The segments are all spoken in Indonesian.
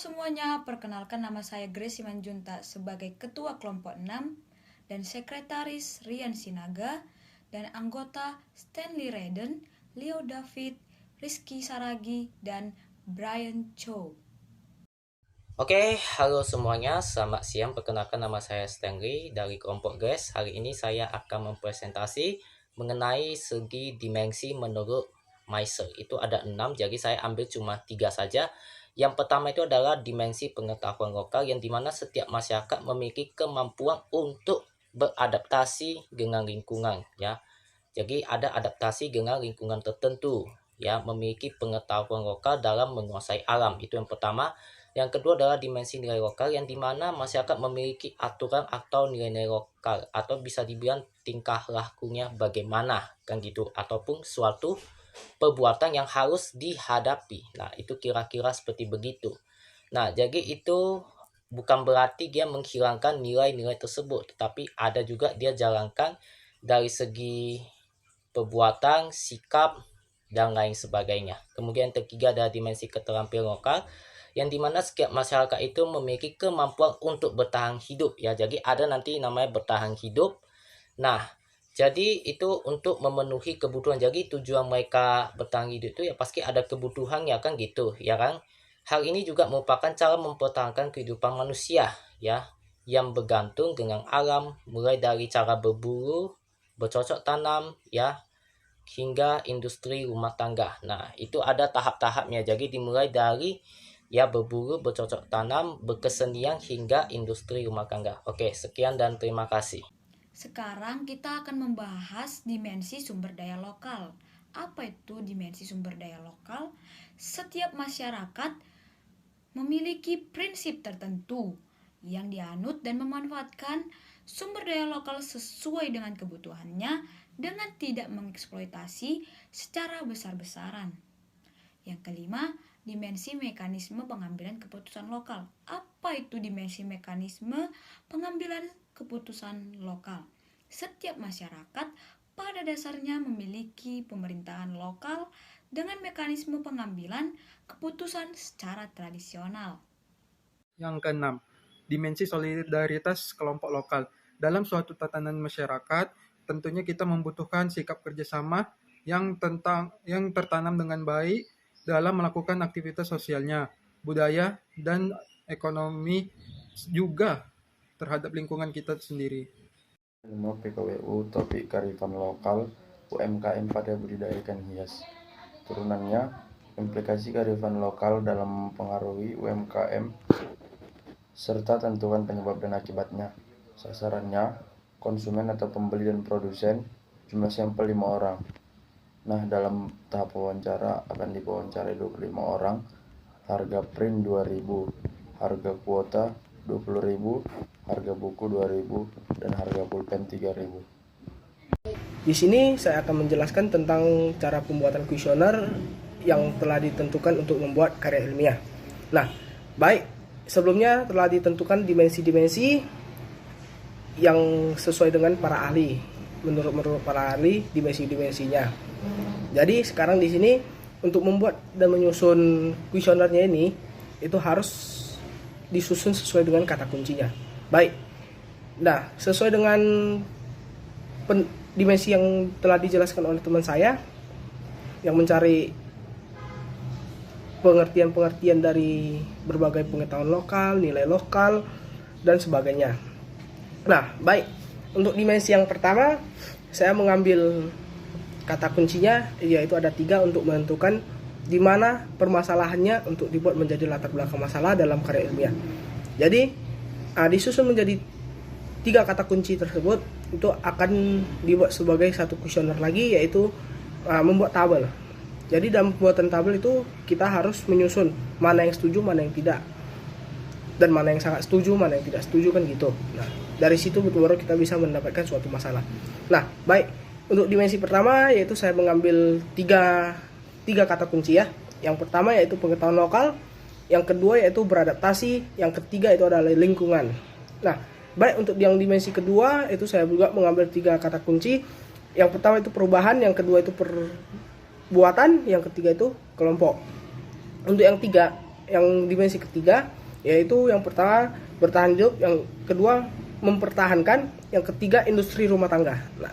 semuanya, perkenalkan nama saya Grace Simanjunta sebagai Ketua Kelompok 6 dan Sekretaris Rian Sinaga dan anggota Stanley Redden, Leo David, Rizky Saragi, dan Brian Cho. Oke, halo semuanya, selamat siang. Perkenalkan nama saya Stanley dari kelompok GES. Hari ini saya akan mempresentasi mengenai segi dimensi menurut Meisel. Itu ada 6, jadi saya ambil cuma 3 saja. Yang pertama itu adalah dimensi pengetahuan lokal, yang dimana setiap masyarakat memiliki kemampuan untuk beradaptasi dengan lingkungan, ya. Jadi ada adaptasi dengan lingkungan tertentu, ya, memiliki pengetahuan lokal dalam menguasai alam. Itu yang pertama. Yang kedua adalah dimensi nilai lokal, yang dimana masyarakat memiliki aturan atau nilai-nilai lokal, atau bisa dibilang tingkah lakunya bagaimana, kan gitu, ataupun suatu perbuatan yang harus dihadapi. Nah, itu kira-kira seperti begitu. Nah, jadi itu bukan berarti dia menghilangkan nilai-nilai tersebut, tetapi ada juga dia jalankan dari segi perbuatan, sikap, dan lain sebagainya. Kemudian ketiga ada dimensi keterampilan lokal, yang dimana setiap masyarakat itu memiliki kemampuan untuk bertahan hidup, ya. Jadi ada nanti namanya bertahan hidup. Nah, jadi itu untuk memenuhi kebutuhan. Jadi tujuan mereka bertahan hidup itu ya pasti ada kebutuhannya, kan gitu, ya kan. Hal ini juga merupakan cara mempertahankan kehidupan manusia, ya, yang bergantung dengan alam, mulai dari cara berburu, bercocok tanam, ya, hingga industri rumah tangga. Nah, itu ada tahap-tahapnya. Jadi dimulai dari ya berburu, bercocok tanam, berkesenian, hingga industri rumah tangga. Oke, sekian dan terima kasih. Sekarang kita akan membahas dimensi sumber daya lokal. Apa itu dimensi sumber daya lokal? Setiap masyarakat memiliki prinsip tertentu yang dianut dan memanfaatkan sumber daya lokal sesuai dengan kebutuhannya dengan tidak mengeksploitasi secara besar-besaran. Yang kelima, dimensi mekanisme pengambilan keputusan lokal. Apa itu dimensi mekanisme pengambilan keputusan lokal? Setiap masyarakat pada dasarnya memiliki pemerintahan lokal dengan mekanisme pengambilan keputusan secara tradisional. Yang keenam, dimensi solidaritas kelompok lokal. Dalam suatu tatanan masyarakat, tentunya kita membutuhkan sikap kerjasama yang tertanam dengan baik dalam melakukan aktivitas sosialnya, budaya, dan ekonomi juga terhadap lingkungan kita sendiri. Ilmu PKWU topik kearifan lokal UMKM pada budidaya ikan hias. Turunannya, implikasi kearifan lokal dalam mempengaruhi UMKM serta tentukan penyebab dan akibatnya. Sasarannya, konsumen atau pembeli dan produsen, jumlah sampel 5 orang. Nah, dalam tahap wawancara akan diwawancarai 25 orang, harga print 2.000, harga kuota 20.000, harga buku 2.000, dan harga pulpen 3.000. Di sini saya akan menjelaskan tentang cara pembuatan kuesioner yang telah ditentukan untuk membuat karya ilmiah. Nah, baik, sebelumnya telah ditentukan dimensi-dimensi yang sesuai dengan para ahli. Menurut para ahli, dimensi-dimensinya. Jadi sekarang di sini untuk membuat dan menyusun kuesionernya ini itu harus disusun sesuai dengan kata kuncinya. Baik. Nah, sesuai dengan dimensi yang telah dijelaskan oleh teman saya yang mencari pengertian-pengertian dari berbagai pengetahuan lokal, nilai lokal, dan sebagainya. Nah, baik. Untuk dimensi yang pertama, saya mengambil kata kuncinya, yaitu ada 3 untuk menentukan di mana permasalahannya untuk dibuat menjadi latar belakang masalah dalam karya ilmiah. Jadi, disusun menjadi 3 kata kunci tersebut itu akan dibuat sebagai satu kuesioner lagi, yaitu membuat tabel. Jadi dalam pembuatan tabel itu kita harus menyusun mana yang setuju, mana yang tidak, dan mana yang sangat setuju, mana yang tidak setuju, kan gitu. Nah, dari situ baru kita bisa mendapatkan suatu masalah. Nah, baik, untuk dimensi pertama yaitu saya mengambil tiga kata kunci ya. Yang pertama yaitu pengetahuan lokal, yang kedua yaitu beradaptasi, yang ketiga itu adalah lingkungan. Nah, baik, untuk yang dimensi kedua itu saya juga mengambil 3 kata kunci. Yang pertama itu perubahan, yang kedua itu perbuatan, yang ketiga itu kelompok. Untuk yang 3 yang dimensi ketiga, yaitu yang pertama bertahan hidup, yang kedua mempertahankan, yang ketiga industri rumah tangga. Nah,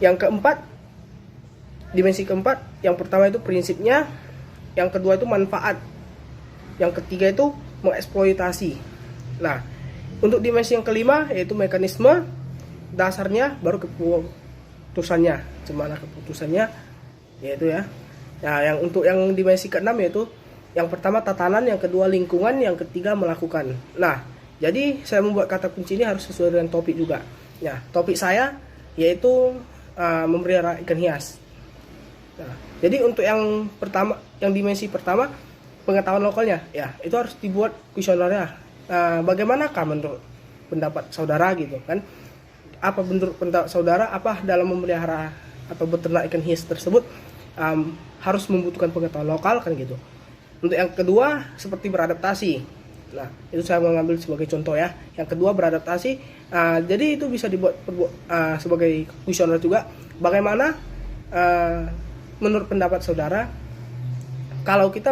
yang keempat, dimensi keempat, yang pertama itu prinsipnya, yang kedua itu manfaat, yang ketiga itu mengeksploitasi. Nah, untuk dimensi yang kelima yaitu mekanisme dasarnya, baru keputusannya. Gimana keputusannya, yaitu ya. Nah, yang untuk yang dimensi keenam yaitu yang pertama tatanan, yang kedua lingkungan, yang ketiga melakukan. Nah, jadi saya membuat kata kunci ini harus sesuai dengan topik juga. Ya, topik saya yaitu memelihara ikan hias. Nah, jadi untuk yang pertama, yang dimensi pertama pengetahuan lokalnya, ya itu harus dibuat kuesionernya. Bagaimanakah menurut pendapat saudara gitu kan? Apa menurut pendapat saudara, apa dalam memelihara atau beternak ikan hias tersebut harus membutuhkan pengetahuan lokal kan gitu. Untuk yang kedua seperti beradaptasi. Nah, itu saya mengambil sebagai contoh ya. Yang kedua beradaptasi. Jadi itu bisa dibuat sebagai kuesioner juga. Bagaimana menurut pendapat saudara kalau kita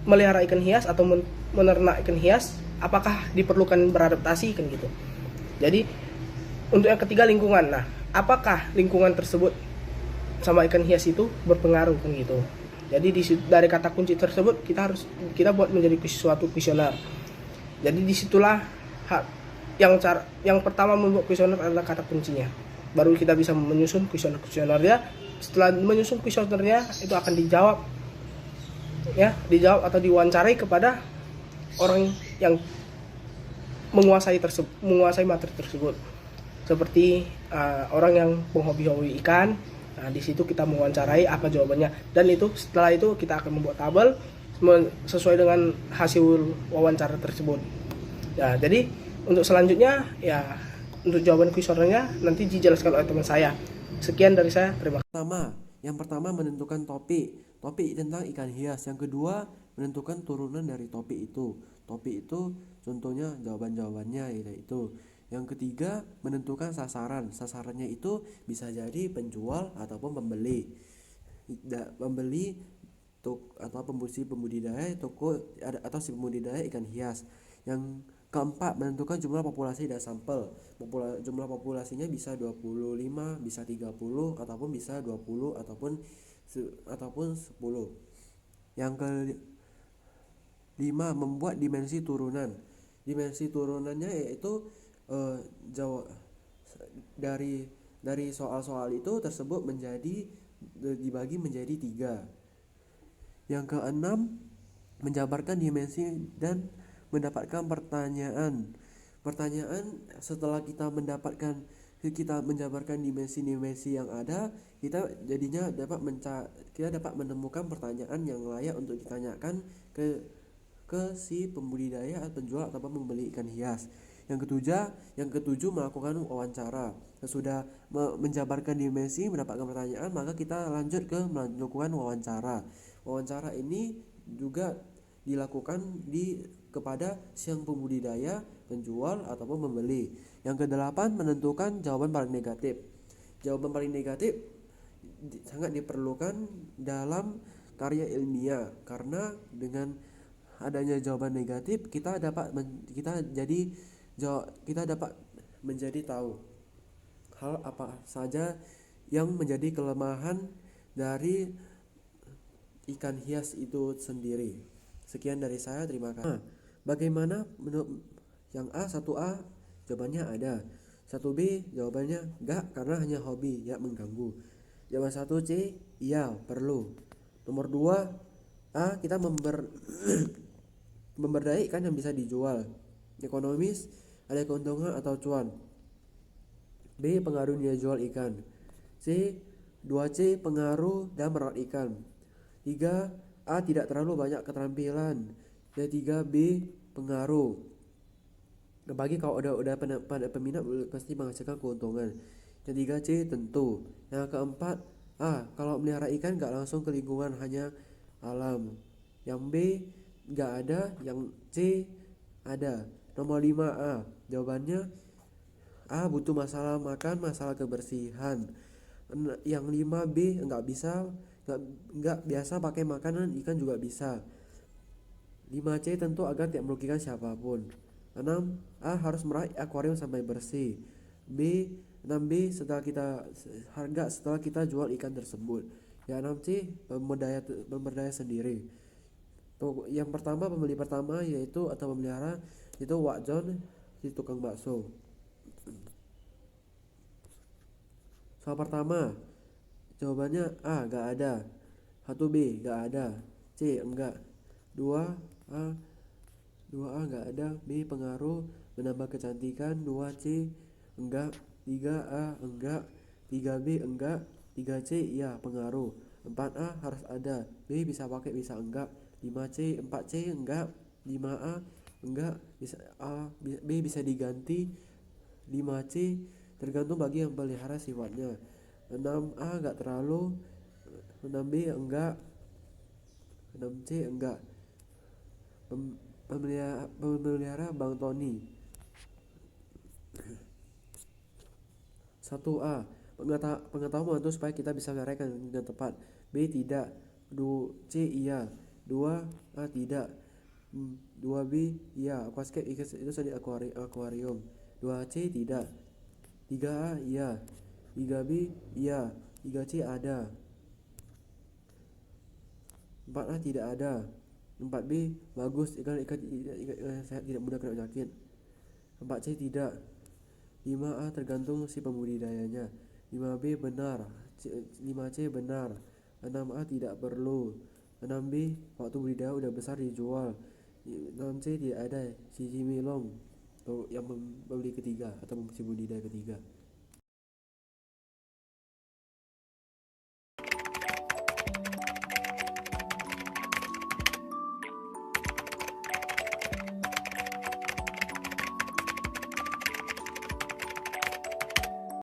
melihara ikan hias atau menernak ikan hias, apakah diperlukan beradaptasi kan gitu. Jadi untuk yang ketiga lingkungan. Nah, apakah lingkungan tersebut sama ikan hias itu berpengaruh kan gitu. Jadi dari kata kunci tersebut kita buat menjadi suatu kuesioner. Jadi disitulah yang pertama membuat kuesioner adalah kata kuncinya. Baru kita bisa menyusun kuesionernya. Setelah menyusun kuesionernya itu akan dijawab atau diwawancarai kepada orang yang menguasai materi tersebut. Seperti orang yang menghobi ikan. Nah, di situ kita mewawancarai apa jawabannya, dan itu setelah itu kita akan membuat tabel sesuai dengan hasil wawancara tersebut. Ya, jadi untuk selanjutnya ya untuk jawaban kuesionernya nanti dijelaskan oleh teman saya. Sekian dari saya, terima kasih. Yang pertama menentukan topik tentang ikan hias. Yang kedua menentukan turunan dari topik itu. Topik itu contohnya jawabannya yaitu. Yang ketiga menentukan sasaran. Sasarannya itu bisa jadi penjual ataupun pembeli. Atau pembudidaya toko atau si pembudidaya ikan hias. Yang keempat menentukan jumlah populasi dan sampel. Jumlah populasinya bisa 25, bisa 30 ataupun bisa 20 ataupun 10. Yang kelima membuat dimensi turunan. Dimensi turunannya yaitu dari soal-soal itu tersebut dibagi menjadi 3. Yang keenam menjabarkan dimensi dan mendapatkan pertanyaan. Setelah kita menjabarkan dimensi-dimensi yang ada, kita jadinya dapat menemukan pertanyaan yang layak untuk ditanyakan ke si pembudidaya, penjual ataupun pembeli ikan hias. Yang ketujuh melakukan wawancara. Sesudah menjabarkan dimensi, mendapatkan pertanyaan, maka kita lanjut ke melakukan wawancara. Wawancara ini juga dilakukan kepada siang pembudidaya, penjual ataupun pembeli. Yang kedelapan menentukan jawaban paling negatif. Jawaban paling negatif sangat diperlukan dalam karya ilmiah, karena dengan adanya jawaban negatif kita dapat menjadi tahu hal apa saja yang menjadi kelemahan dari ikan hias itu sendiri. Sekian dari saya, terima kasih. Bagaimana menurut yang A? 1A jawabannya ada, 1B jawabannya enggak karena hanya hobi, ya mengganggu. Jawaban 1C iya perlu. Nomor 2 A, kita memberdaya ikan yang bisa dijual, ekonomis, ada keuntungan atau cuan. B, pengaruh nilai jual ikan. C, 2C pengaruh dan merawat ikan. 3, A tidak terlalu banyak keterampilan. Yang 3B pengaruh. Bagi kalau udah peminat pasti menghasilkan keuntungan. Yang 3C tentu. Yang keempat A, kalau melihara ikan gak langsung ke lingkungan, hanya alam. Yang B gak ada, yang C ada. Nomor 5A, jawabannya A, butuh masalah makan, masalah kebersihan. Yang 5B nggak biasa pakai makanan ikan juga bisa. 5C tentu agar tidak merugikan siapapun. 6A harus meraih akuarium sampai bersih. 6B setelah kita jual ikan tersebut. Ya 6C pemberdaya sendiri. Yang pertama, pembeli pertama yaitu atau pemelihara itu Wak John, si tukang bakso. Soal pertama, jawabannya A, gak ada. 1B, gak ada. C, enggak. 2A gak ada. B, pengaruh menambah kecantikan. 2C, enggak. 3A, enggak. 3B, enggak. 3C, iya, pengaruh. 4A harus ada. B, bisa pakai, bisa enggak. 4C, enggak. 5A, enggak. B, bisa diganti. 5C, tergantung bagi yang pelihara sifatnya. 6A enggak terlalu. 6B enggak. 6C enggak. Pemelihara Bang Tony. 1A pengetahuan membantu supaya kita bisa melihara dengan tepat. B, tidak. 2C, iya. 2A, tidak. 2B, iya. Aquascape itu tadi akuarium. 2C, tidak. 3A, iya. 3B, iya. 3C, ada. 4A, tidak ada. 4B, bagus, ikan sehat, tidak mudah kena penyakit. 4C, tidak. 5A, tergantung si pembudidayanya. 5B, benar. 5C, benar. 6A, tidak perlu. 6B, waktu budidaya udah besar dijual. 6C, tidak ada. Si Jimmy Long atau yang pembeli ketiga atau si budidaya ketiga.